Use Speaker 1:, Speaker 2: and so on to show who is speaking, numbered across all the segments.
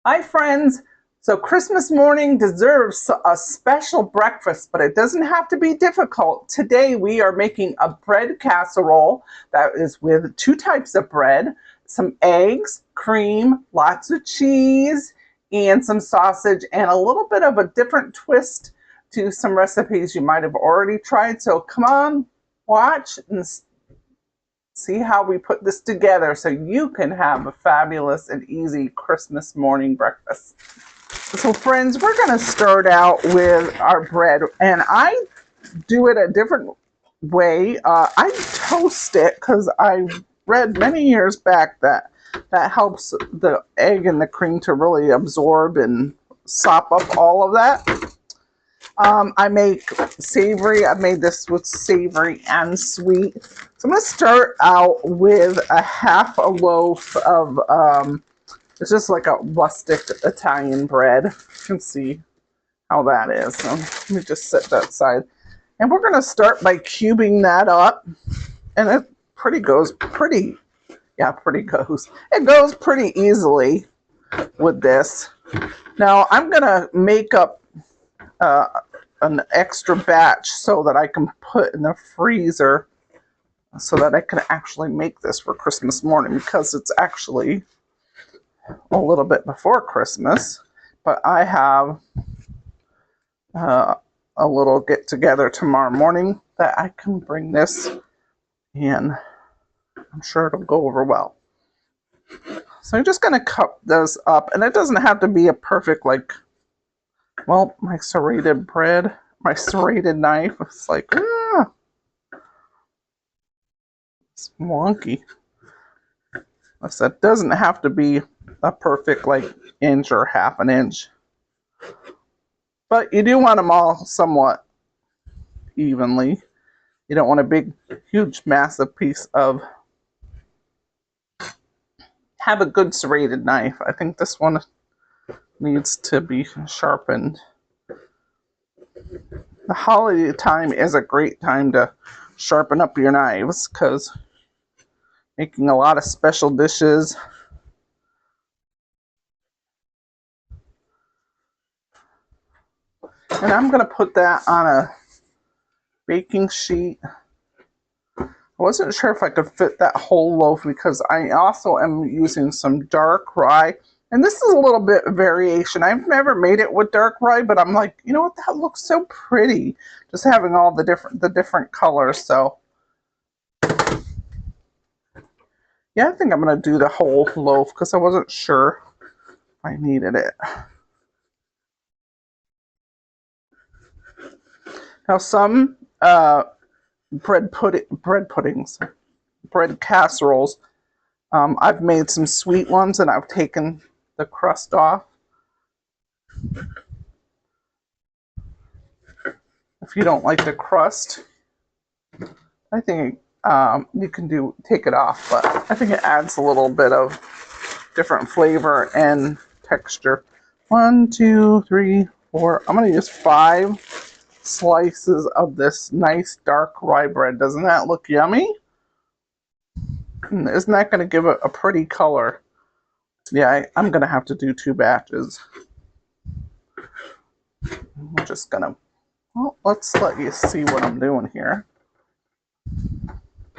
Speaker 1: Hi, friends. So, Christmas morning deserves a special breakfast, but it doesn't have to be difficult. Today, we are making a bread casserole that is with two types of bread, some eggs, cream, lots of cheese, and some sausage, and a little bit of a different twist to some recipes you might have already tried. So, come on, watch and see how we put this together so you can have a fabulous and easy Christmas morning breakfast. So friends, we're going to start out with our bread, and I do it a different way. I toast it because I read many years back that helps the egg and the cream to really absorb and sop up all of that. I make savory. I made this with savory and sweet. So I'm going to start out with a half a loaf of, it's just like a rustic Italian bread. You can see how that is. So let me just set that aside. And we're going to start by cubing that up. And it goes pretty easily with this. Now I'm going to make up an extra batch so that I can put in the freezer so that I can actually make this for Christmas morning, because it's actually a little bit before Christmas, but I have a little get together tomorrow morning that I can bring this, and I'm sure it'll go over well. So I'm just going to cut this up, and it doesn't have to be a perfect, like, well, my serrated bread, my serrated knife, it's like, it's wonky. So it doesn't have to be a perfect, like, inch or half an inch. But you do want them all somewhat evenly. You don't want a big, huge, massive piece of... Have a good serrated knife. I think this one needs to be sharpened. The holiday time is a great time to sharpen up your knives, because making a lot of special dishes. And I'm going to put that on a baking sheet. I wasn't sure if I could fit that whole loaf because I also am using some dark rye. And this is a little bit of variation. I've never made it with dark rye, but I'm like, you know what, that looks so pretty. Just having all the different colors. So yeah, I think I'm going to do the whole loaf because I wasn't sure if I needed it. Now some bread casseroles, I've made some sweet ones and I've taken the crust off. If you don't like the crust, I think you can take it off, but I think it adds a little bit of different flavor and texture. 1, 2, 3, 4. I'm going to use 5 slices of this nice dark rye bread. Doesn't that look yummy? Isn't that going to give it a pretty color? Yeah, I'm going to have to do 2 batches. I'm just going to, well, let's let you see what I'm doing here. And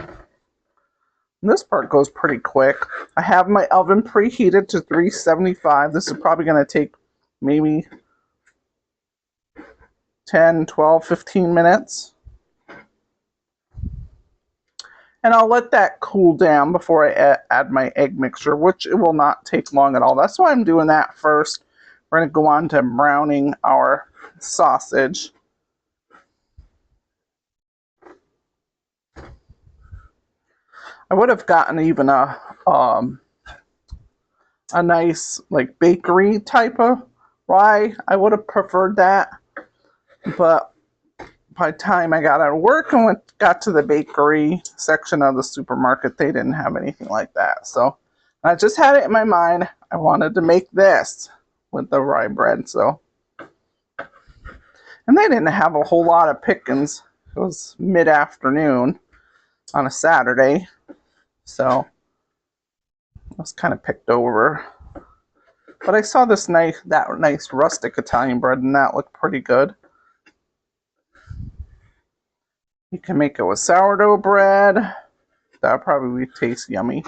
Speaker 1: this part goes pretty quick. I have my oven preheated to 375. This is probably going to take maybe 10, 12, 15 minutes. And I'll let that cool down before I add my egg mixture, which it will not take long at all. That's why I'm doing that first. We're going to go on to browning our sausage. I would have gotten even a nice, like, bakery type of rye. I would have preferred that. But by the time I got out of work and got to the bakery section of the supermarket, they didn't have anything like that. So I just had it in my mind. I wanted to make this with the rye bread. So, and they didn't have a whole lot of pickings. It was mid-afternoon on a Saturday. So I was kind of picked over. But I saw this nice rustic Italian bread, and that looked pretty good. You can make it with sourdough bread. That'll probably taste yummy.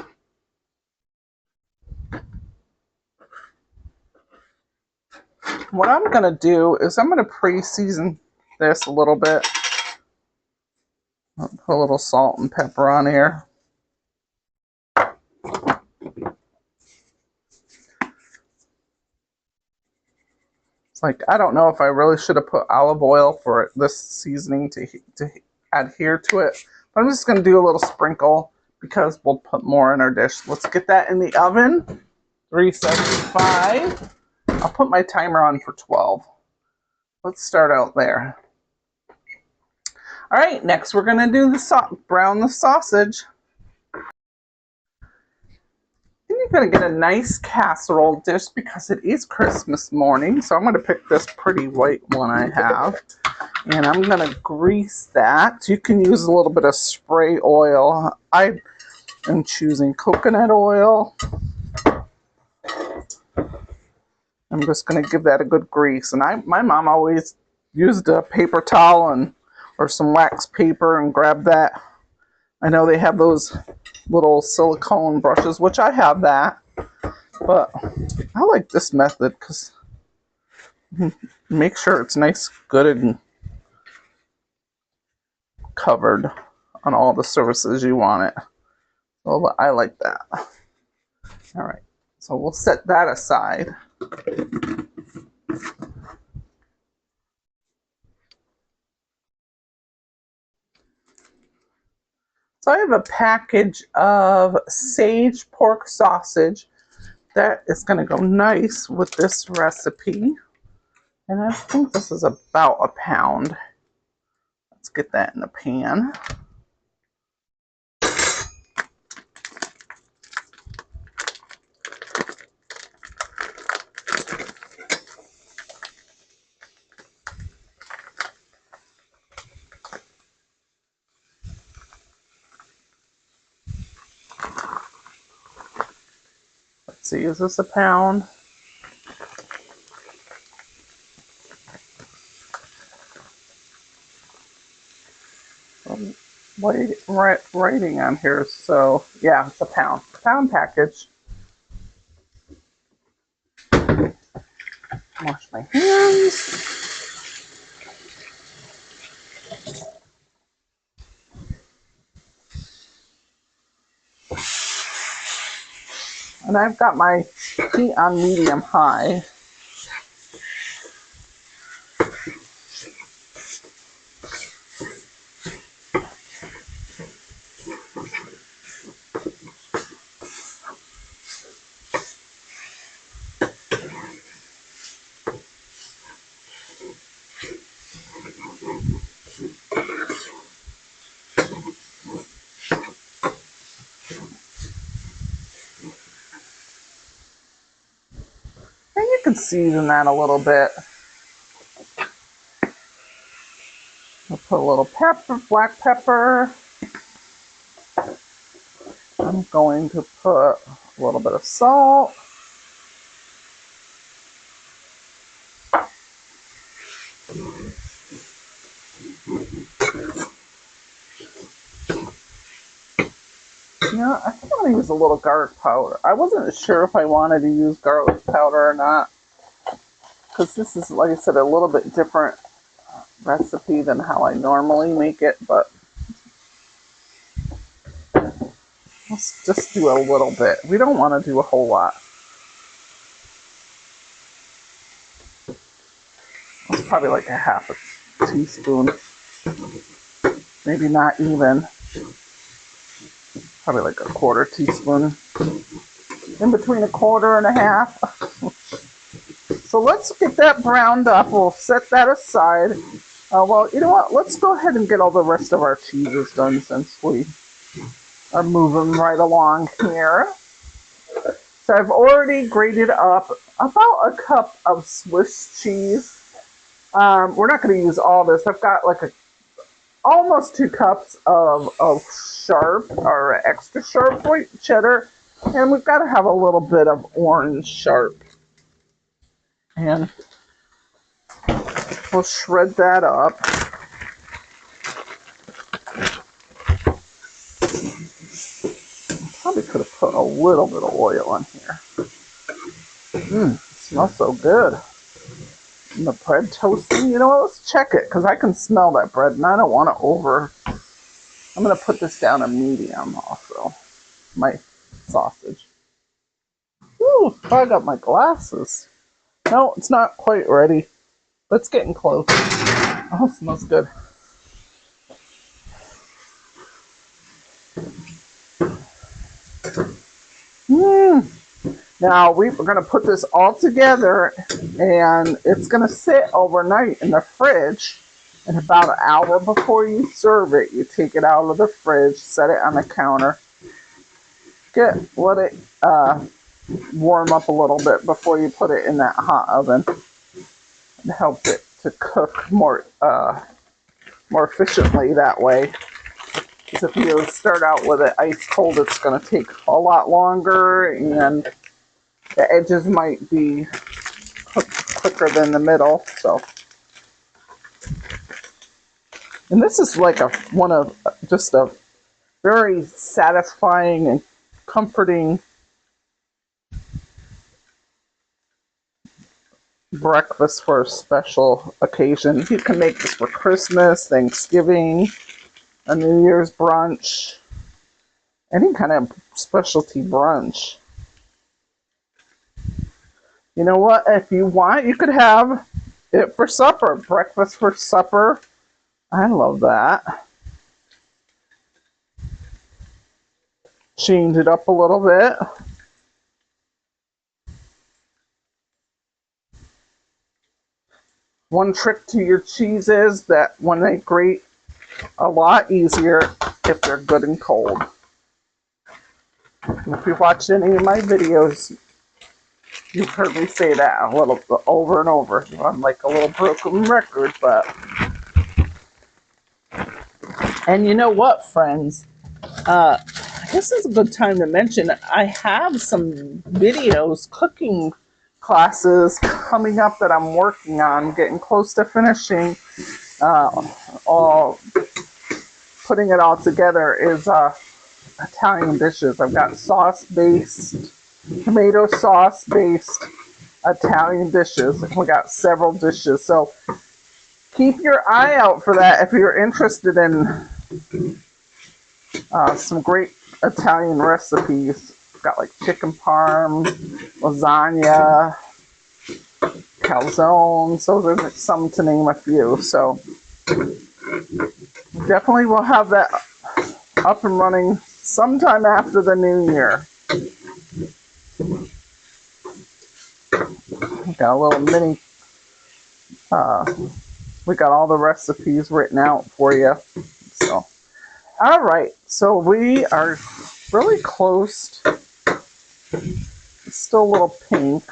Speaker 1: What I'm going to do is I'm going to pre-season this a little bit. I'll put a little salt and pepper on here. It's like, I don't know if I really should have put olive oil for this seasoning to adhere to it. But I'm just going to do a little sprinkle because we'll put more in our dish. Let's get that in the oven. 375. I'll put my timer on for 12. Let's start out there. All right, next we're going to do the brown the sausage. And you're going to get a nice casserole dish because it is Christmas morning. So I'm going to pick this pretty white one I have. And I'm going to grease that. You can use a little bit of spray oil. I am choosing coconut oil. I'm just going to give that a good grease. And my mom always used a paper towel or some wax paper and grab that. I know they have those little silicone brushes, which I have that. But I like this method because make sure it's nice, good, and covered on all the surfaces you want it. So I like that. All right, so we'll set that aside. So I have a package of sage pork sausage that is going to go nice with this recipe. And I think this is about a pound. Let's get that in the pan. Let's see, is this a pound? Writing on here, so yeah, it's a pound package. Wash my hands. And I've got my heat on medium high. And you can season that a little bit. I'll put a little pepper, black pepper. I'm going to put a little bit of salt. You know, I think I'm going to use a little garlic powder. I wasn't sure if I wanted to use garlic powder or not, because this is, like I said, a little bit different recipe than how I normally make it, but let's just do a little bit. We don't want to do a whole lot. It's probably like a half a teaspoon, maybe not even. Probably like a quarter teaspoon, in between a quarter and a half. So let's get that browned up. We'll set that aside. Well, you know what? Let's go ahead and get all the rest of our cheeses done since we are moving right along here. So I've already grated up about a cup of Swiss cheese. We're not going to use all this. I've got like almost 2 cups of sharp or extra sharp white cheddar. And we've got to have a little bit of orange sharp. And we'll shred that up. Probably could have put a little bit of oil in here. It smells so good. And the bread toasting, you know what, let's check it, because I can smell that bread and I don't want to I'm going to put this down a medium also, my sausage. Ooh, I got my glasses. No, it's not quite ready, but it's getting close. Oh, it smells good. Now we're going to put this all together and it's going to sit overnight in the fridge. And about an hour before you serve it, you take it out of the fridge, set it on the counter, let it warm up a little bit before you put it in that hot oven. It helps it to cook more efficiently that way. Because if you start out with it ice cold, it's going to take a lot longer, and the edges might be cooked quicker than the middle. So, and this is like just a very satisfying and comforting breakfast for a special occasion. You can make this for Christmas, Thanksgiving, a New Year's brunch, any kind of specialty brunch. You know what? If you want, you could have it for supper, breakfast for supper. I love that. Change it up a little bit. One trick to your cheese is that when they grate, a lot easier if they're good and cold. And if you've watched any of my videos, you've heard me say that a little over and over. I'm like a little broken record, but... And you know what, friends? I guess it's a good time to mention I have some videos, cooking classes coming up that I'm working on, getting close to finishing. All putting it all together is Italian dishes. I've got tomato sauce-based Italian dishes. We got several dishes, so keep your eye out for that if you're interested in some great Italian recipes. Got like chicken parm, lasagna, calzone. So there's some to name a few. So definitely we'll have that up and running sometime after the new year. We got a little mini. We got all the recipes written out for you. So, all right. So we are really close. It's still a little pink.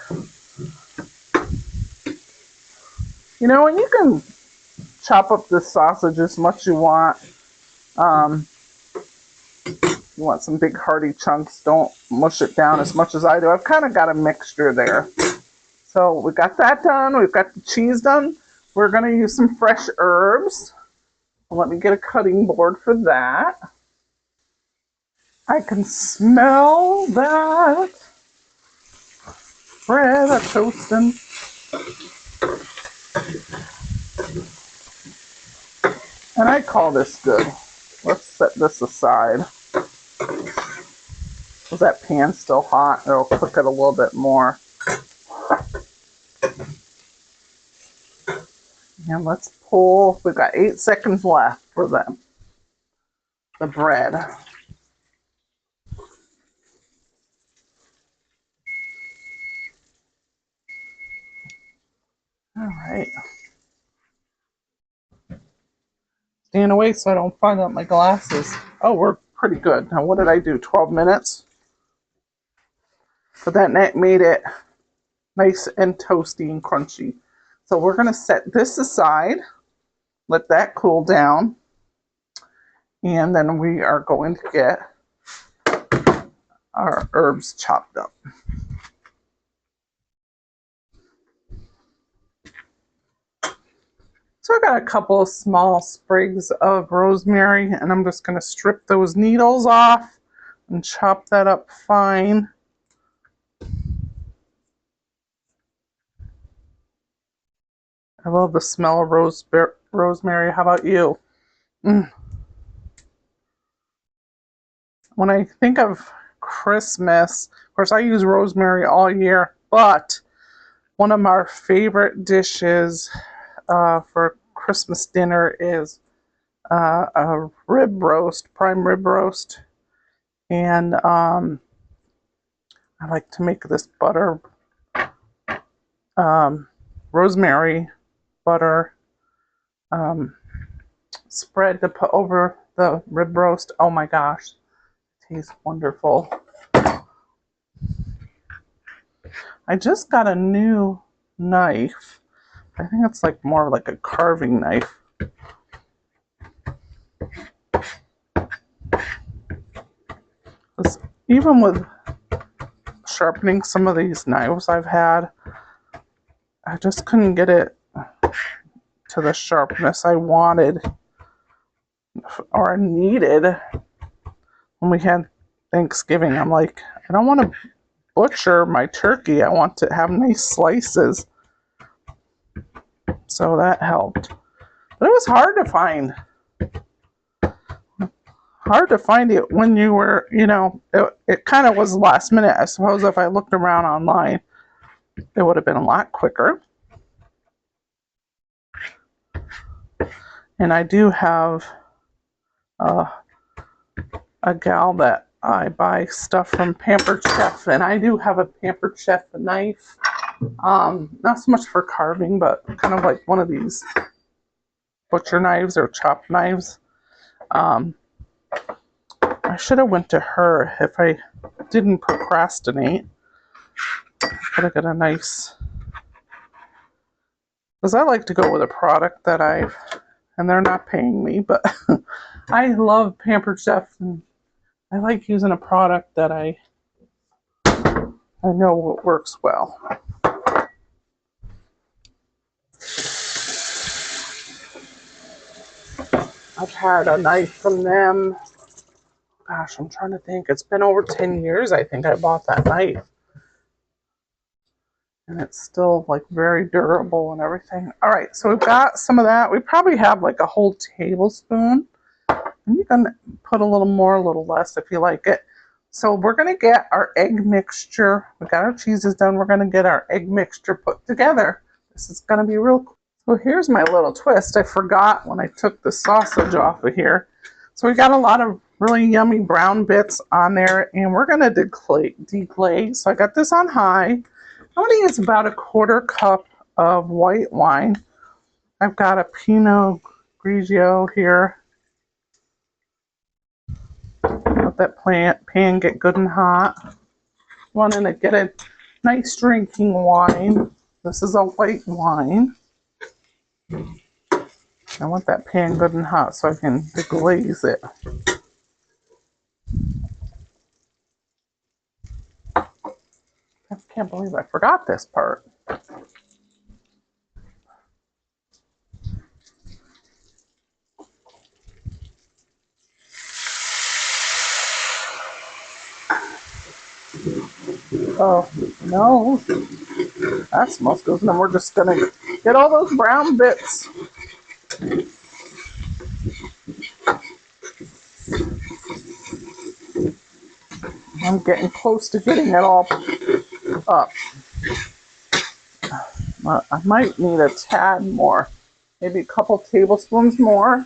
Speaker 1: You know, and you can chop up the sausage as much as you want. You want some big hearty chunks. Don't mush it down as much as I do. I've kind of got a mixture there. So we got that done. We've got the cheese done. We're going to use some fresh herbs. Let me get a cutting board for that. I can smell that bread are toasting. And I call this good. Let's set this aside. Is that pan still hot? It'll cook it a little bit more. And let's pull. We've got 8 seconds left for the bread. All right. Stand away so I don't find out my glasses. Oh, we're pretty good. Now, what did I do? 12 minutes? But that made it nice and toasty and crunchy. So we're going to set this aside. Let that cool down. And then we are going to get our herbs chopped up. So I got a couple of small sprigs of rosemary, and I'm just going to strip those needles off and chop that up fine. I love the smell of rosemary. How about you? Mm. When I think of Christmas, of course I use rosemary all year, but one of our favorite dishes for Christmas dinner is a rib roast, prime rib roast. And I like to make this butter, rosemary butter spread to put over the rib roast. Oh my gosh, it tastes wonderful. I just got a new knife. I think it's like more like a carving knife. Even with sharpening some of these knives I've had, I just couldn't get it to the sharpness I wanted or needed when we had Thanksgiving. I'm like, I don't want to butcher my turkey. I want to have nice slices. So that helped. But it was hard to find. Hard to find it when you were, it kind of was last minute. I suppose if I looked around online, it would have been a lot quicker. And I do have a gal that I buy stuff from Pampered Chef, and I do have a Pampered Chef knife. Not so much for carving, but kind of like one of these butcher knives or chop knives. I should have went to her if I didn't procrastinate. Could have got a nice, because I like to go with a product that and they're not paying me, but I love Pampered Chef, and I like using a product that I know works well. I've had a knife from them. Gosh, I'm trying to think. It's been over 10 years, I think I bought that knife. And it's still like very durable and everything. All right, so we've got some of that. We probably have like a whole tablespoon. And you can put a little more, a little less if you like it. So we're going to get our egg mixture. We got our cheeses done. We're going to get our egg mixture put together. This is going to be real cool. So here's my little twist. I forgot when I took the sausage off of here. So we got a lot of really yummy brown bits on there, and we're going to deglaze. So I got this on high. I'm going to use about 1/4 cup of white wine. I've got a Pinot Grigio here. Let that pan get good and hot. Wanting to get a nice drinking wine. This is a white wine. I want that pan good and hot so I can deglaze it. I can't believe I forgot this part. Oh, no. That smells good. And then we're just going to get all those brown bits. I'm getting close to getting it all up. I might need a tad more. Maybe a couple tablespoons more.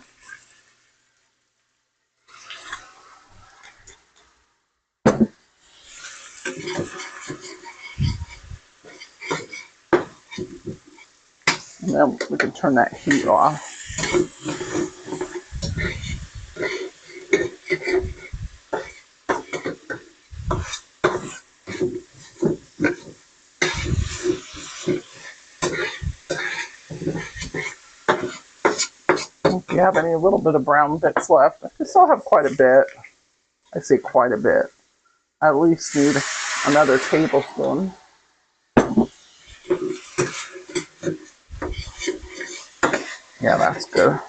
Speaker 1: And then we can turn that heat off. If you have any little bit of brown bits left, I still have quite a bit. I say quite a bit. I at least need another tablespoon. Yeah, that's good.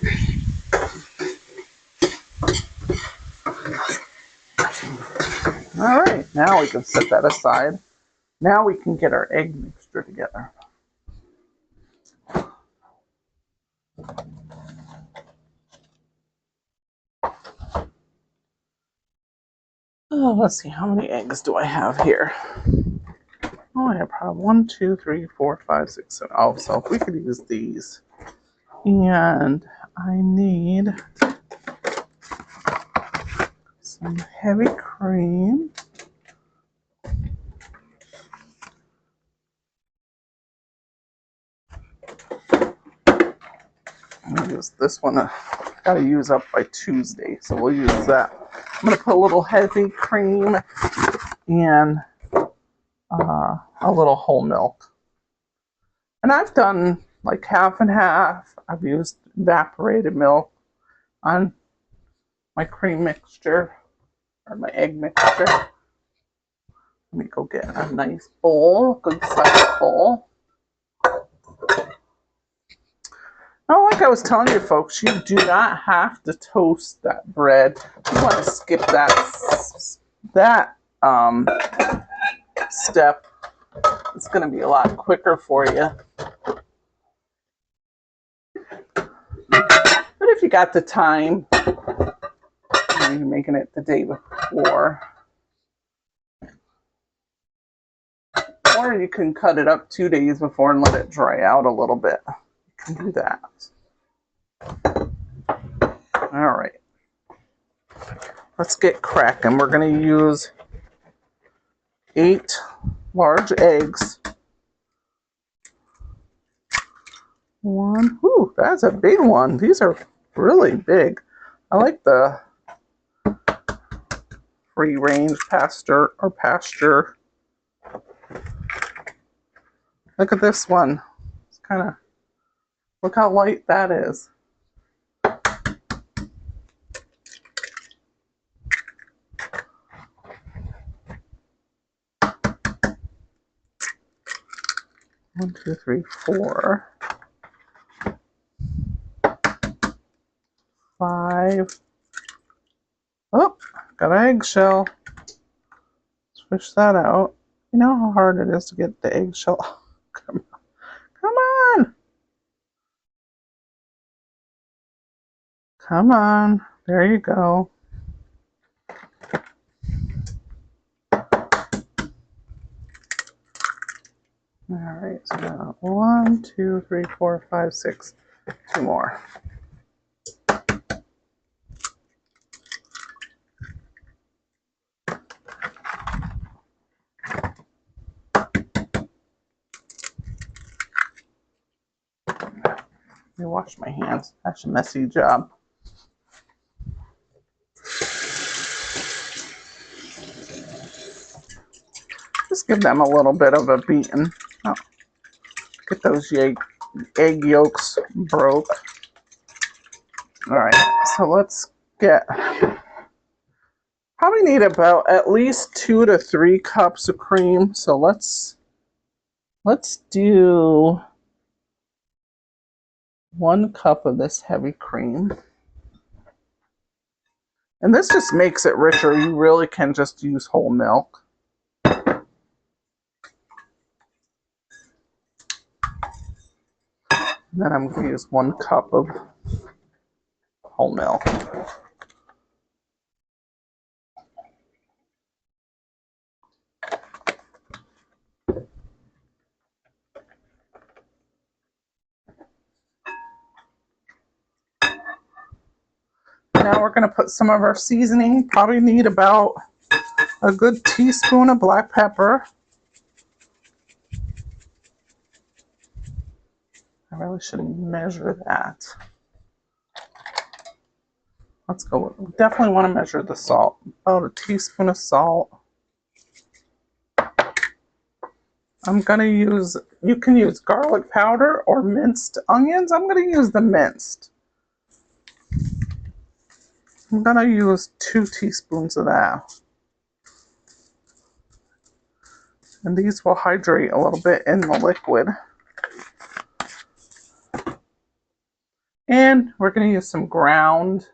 Speaker 1: All right, now we can set that aside. Now we can get our egg mixture together. Oh, let's see, how many eggs do I have here? Oh, I have probably 1, 2, 3, 4, 5, 6, 7. Oh, so we could use these. And I need some heavy cream. I'm gonna use this one. Gotta use up by Tuesday, so we'll use that. I'm gonna put a little heavy cream and a little whole milk. And I've done like half and half. I've used evaporated milk on my cream mixture or my egg mixture. Let me go get a nice bowl, good sized bowl. Oh, like I was telling you folks, you do not have to toast that bread. You want to skip that step. It's going to be a lot quicker for you. But if you got the time, you're making it the day before. Or you can cut it up 2 days before and let it dry out a little bit. You can do that. All right. Let's get cracking. We're going to use 8 large eggs. One. Ooh, that's a big one. These are really big. I like the free range pasture. Look at this one. It's kind of, look how light that is. One, two, three, 4, 5. Oh, got an eggshell. Let's fish that out. You know how hard it is to get the eggshell. Come on. Come on. Come on. There you go. All right, so now 1, 2, 3, 4, 5, 6. 2 more. Let me wash my hands. That's a messy job. Just give them a little bit of a beating. Oh, get those egg yolks broke. All right, so let's get, probably need about at least 2 to 3 cups of cream. So let's do 1 cup of this heavy cream. And this just makes it richer. You really can just use whole milk. And then I'm going to use 1 cup of whole milk. Now we're going to put some of our seasoning. Probably need about a good teaspoon of black pepper. I really shouldn't measure that. Let's go. We definitely want to measure the salt. About a teaspoon of salt. I'm going to use, you can use garlic powder or minced onions. I'm going to use the minced. I'm going to use 2 teaspoons of that. And these will hydrate a little bit in the liquid. And we're going to use some ground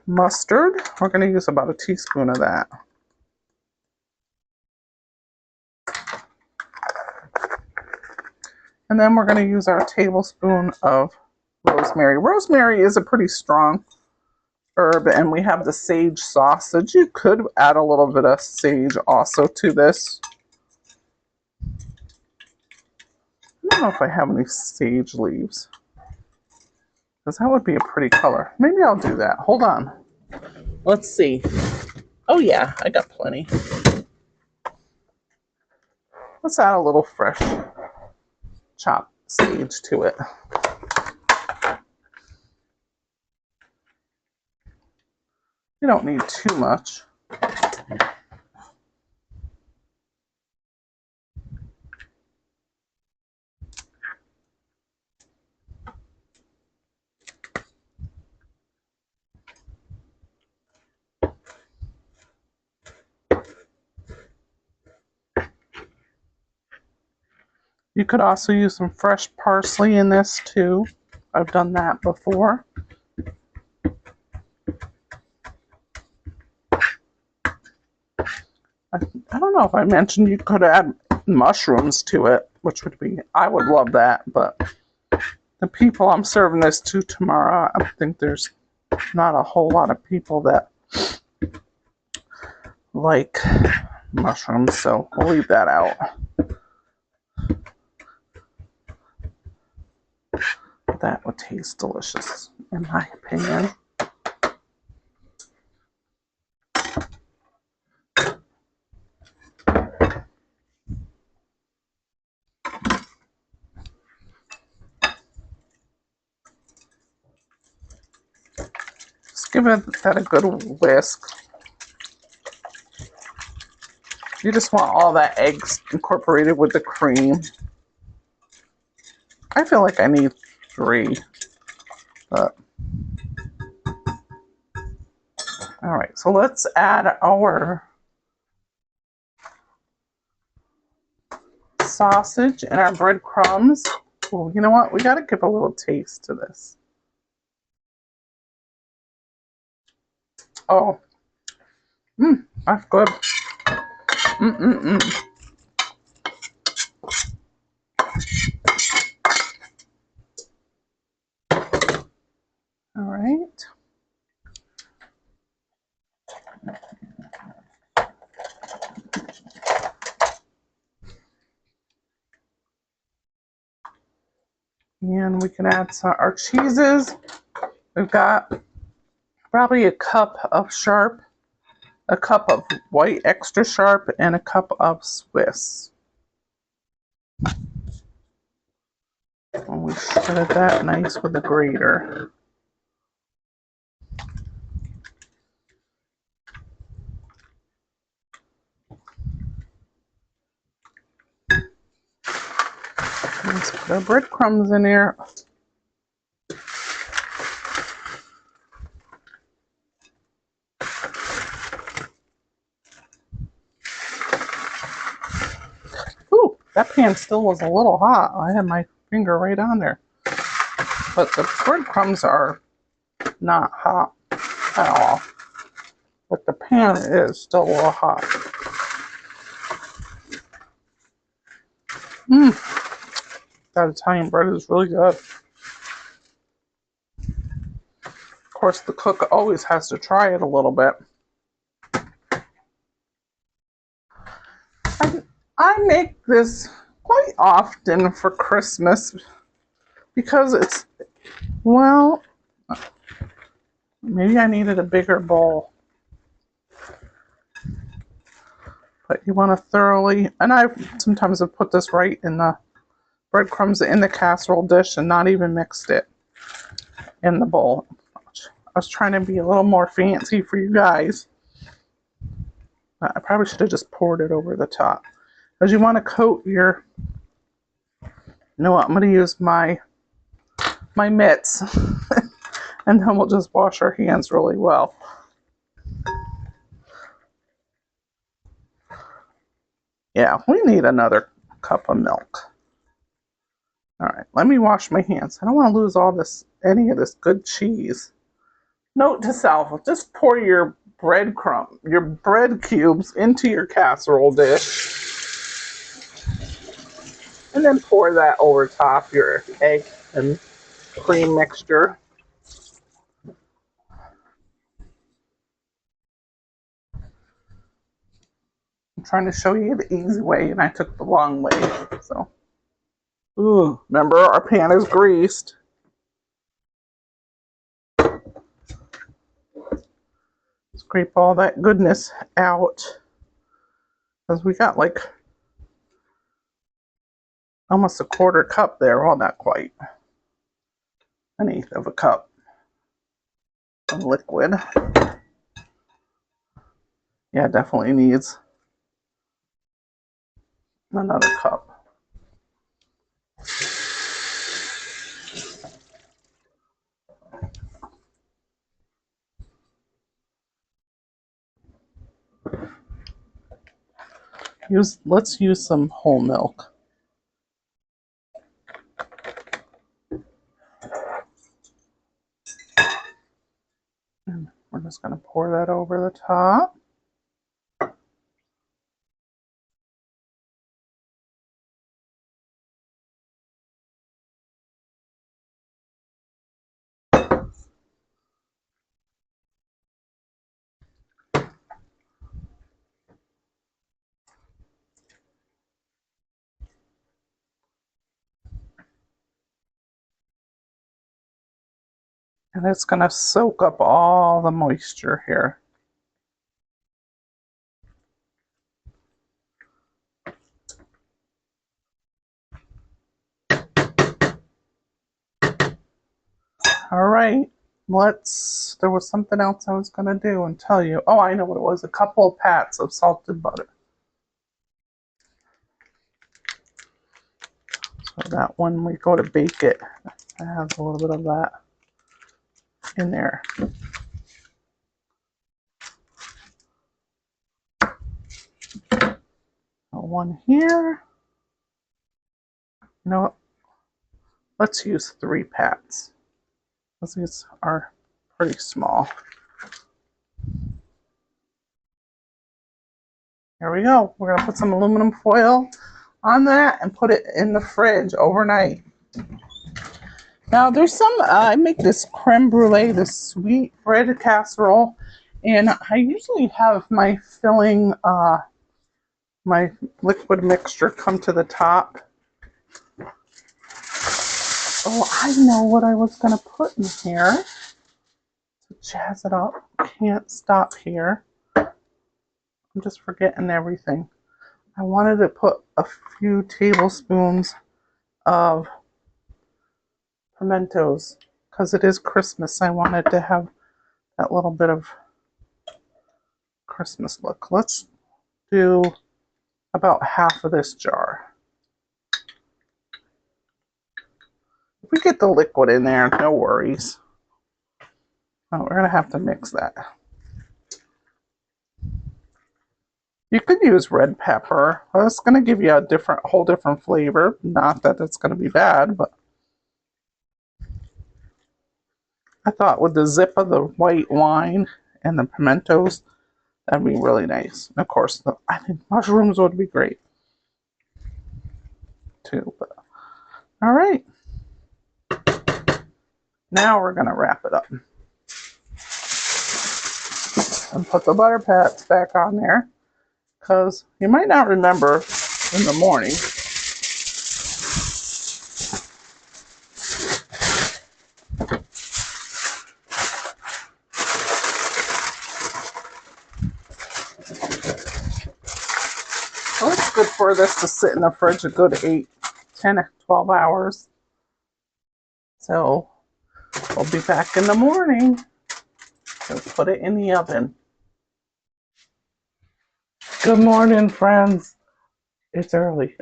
Speaker 1: mustard. We're going to use about a teaspoon of that. And then we're going to use our tablespoon of rosemary. Rosemary is a pretty strong herb, and we have the sage sausage. You could add a little bit of sage also to this. I don't know if I have any sage leaves, because that would be a pretty color. Maybe I'll do that. Hold on. Let's see. Oh yeah, I got plenty. Let's add a little fresh chopped sage to it. You don't need too much. You could also use some fresh parsley in this too. I've done that before. I don't know if I mentioned you could add mushrooms to it, which would be, I would love that, but the people I'm serving this to tomorrow, I think there's not a whole lot of people that like mushrooms, so we'll leave that out. That would taste delicious, in my opinion. Just give that a good whisk. You just want all that eggs incorporated with the cream. I feel like I need 3, but all right, so let's add our sausage and our breadcrumbs. Well, you know what? We got to give a little taste to this. Oh, that's good. All right. And we can add our cheeses. We've got probably a cup of sharp, a cup of white extra sharp, and a cup of Swiss. And we shred that nice with a grater. Let's put our breadcrumbs in there. Ooh, that pan still was a little hot. I had my finger right on there. But the breadcrumbs are not hot at all. But the pan is still a little hot. That Italian bread is really good. Of course, the cook always has to try it a little bit. I make this quite often for Christmas because it's, well, maybe I needed a bigger bowl. But you want to thoroughly, and I sometimes have put this right in the breadcrumbs in the casserole dish and not even mixed it in the bowl. I was trying to be a little more fancy for you guys. I probably should have just poured it over the top. Because you want to coat your, you know what, I'm going to use my mitts. And then we'll just wash our hands really well. Yeah, we need another cup of milk. All right, let me wash my hands. I don't want to lose any of this good cheese. Note to self, just pour your your bread cubes into your casserole dish, and then pour that over top your egg and cream mixture. I'm trying to show you the easy way, and I took the long way. So, ooh, remember our pan is greased. Scrape all that goodness out, because we got like almost a quarter cup there. Well, not quite. An eighth of a cup of liquid. Yeah, definitely needs another cup. Let's use some whole milk. And we're just going to pour that over the top. And it's going to soak up all the moisture here. All right, there was something else I was going to do and tell you. Oh, I know what it was. A couple of pats of salted butter. So that when we go to bake it, I have a little bit of that in there. One here. You know what? Let's use 3 pats. These are pretty small. Here we go. We're going to put some aluminum foil on that and put it in the fridge overnight. Now there's I make this creme brulee, this sweet bread casserole, and I usually have my filling, my liquid mixture come to the top. Oh, I know what I was going to put in here to jazz it up. Can't stop here. I'm just forgetting everything. I wanted to put a few tablespoons of pimentos because it is Christmas. I wanted to have that little bit of Christmas look. Let's do about half of this jar. If we get the liquid in there, no worries. Oh, we're going to have to mix that. You could use red pepper. That's going to give you a whole different flavor. Not that it's going to be bad, but I thought with the zip of the white wine and the pimentos, that'd be really nice. And of course, I think mushrooms would be great too. But all right, now we're going to wrap it up and put the butter pats back on there. Because you might not remember in the morning. Well, it's good for this to sit in the fridge a good 8, 10, 12 hours. So we'll be back in the morning to put it in the oven. Good morning, friends. It's early,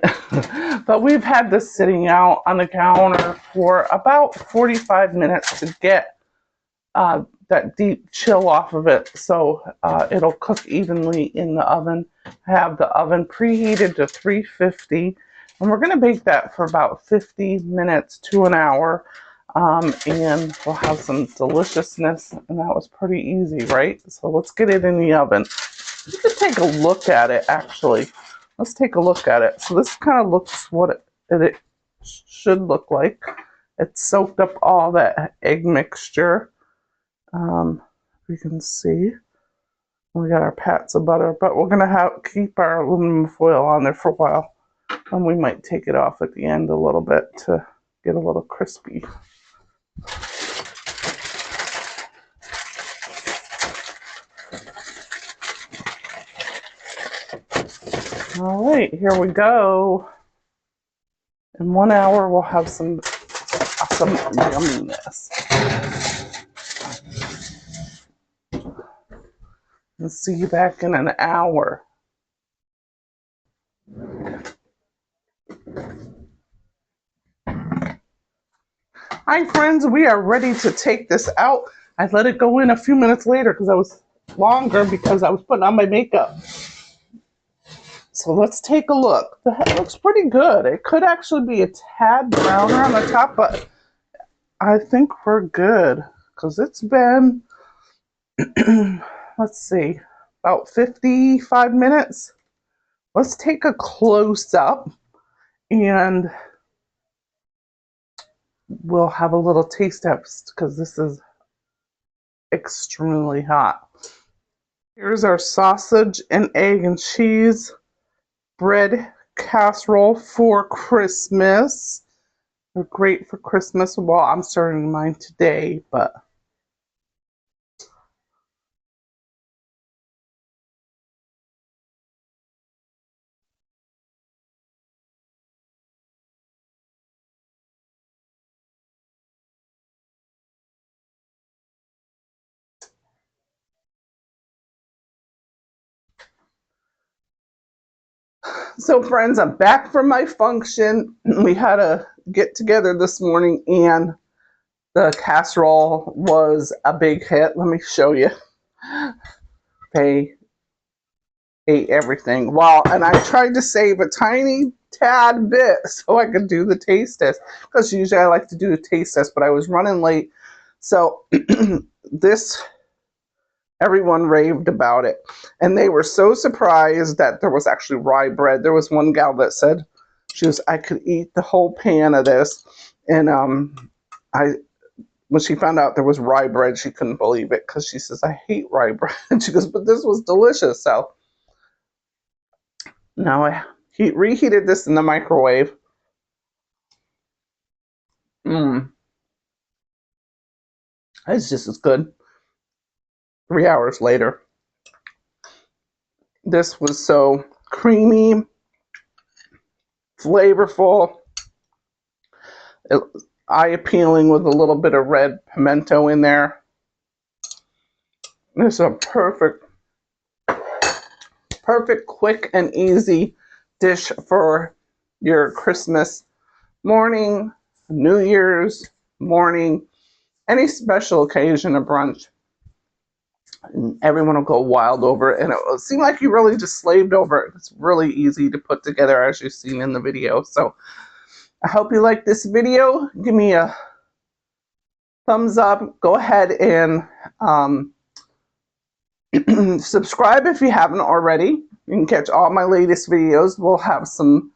Speaker 1: but we've had this sitting out on the counter for about 45 minutes to get that deep chill off of it, so it'll cook evenly in the oven. I have the oven preheated to 350, And we're going to bake that for about 50 minutes to an hour. And we'll have some deliciousness. And that was pretty easy, right? So let's get it in the oven. You can take a look at it, actually. Let's take a look at it. So this kind of looks what it should look like. It soaked up all that egg mixture. You can see we got our pats of butter, but we're gonna keep our aluminum foil on there for a while, and we might take it off at the end a little bit to get a little crispy. All right, here we go. In 1 hour, we'll have some yumminess. And see you back in an hour. Hi friends, we are ready to take this out. I let it go in a few minutes later because I was longer because I was putting on my makeup. So let's take a look. The head looks pretty good. It could actually be a tad browner on the top, but I think we're good because it's been, let's see, about 55 minutes. Let's take a close up and we'll have a little taste test because this is extremely hot. Here's our sausage and egg and cheese bread casserole for Christmas. They're great for Christmas. Well, I'm starting mine today, but so friends, I'm back from my function. We had a get together this morning and the casserole was a big hit. Let me show you. They ate everything. Wow, and I tried to save a tiny tad bit so I could do the taste test because usually I like to do the taste test, but I was running late. So this, everyone raved about it. And they were so surprised that there was actually rye bread. There was one gal that said I could eat the whole pan of this. And when she found out there was rye bread, she couldn't believe it because she says, I hate rye bread. And she goes, but this was delicious. So now I reheated this in the microwave. It's just as good. 3 hours later. This was so creamy, flavorful, eye-appealing with a little bit of red pimento in there. It's a perfect, quick and easy dish for your Christmas morning, New Year's morning, any special occasion or brunch. And everyone will go wild over it, and it will seem like you really just slaved over it. It's really easy to put together, as you've seen in the video. So I hope you like this video. Give me a thumbs up. Go ahead and subscribe if you haven't already. You can catch all my latest videos. We'll have some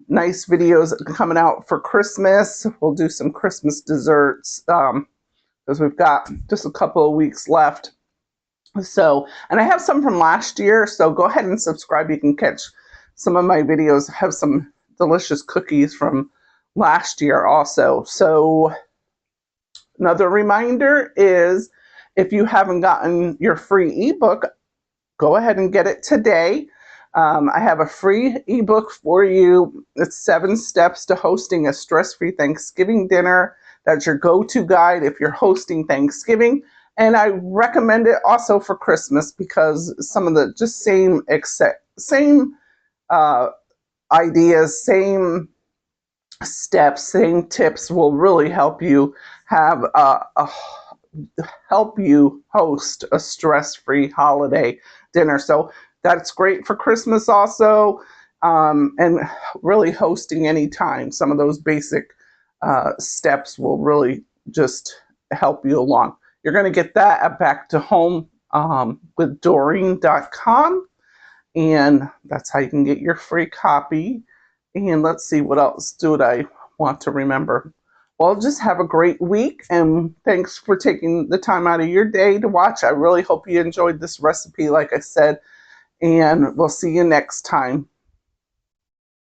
Speaker 1: nice videos coming out for Christmas. We'll do some Christmas desserts because we've got just a couple of weeks left. So, and I have some from last year, so go ahead and subscribe. You can catch some of my videos. I have some delicious cookies from last year also. So another reminder is if you haven't gotten your free ebook, go ahead and get it today. I have a free ebook for you. It's 7 steps to hosting a stress-free Thanksgiving dinner. That's your go-to guide if you're hosting Thanksgiving. And I recommend it also for Christmas because some of the just same ideas, same steps, same tips will really help you have help you host a stress-free holiday dinner. So that's great for Christmas also. and really hosting anytime. Some of those basic steps will really just help you along. You're going to get that at Back to Home with Doreen.com, and that's how you can get your free copy. And let's see, what else do I want to remember? Well, just have a great week, and thanks for taking the time out of your day to watch. I really hope you enjoyed this recipe, like I said, and we'll see you next time.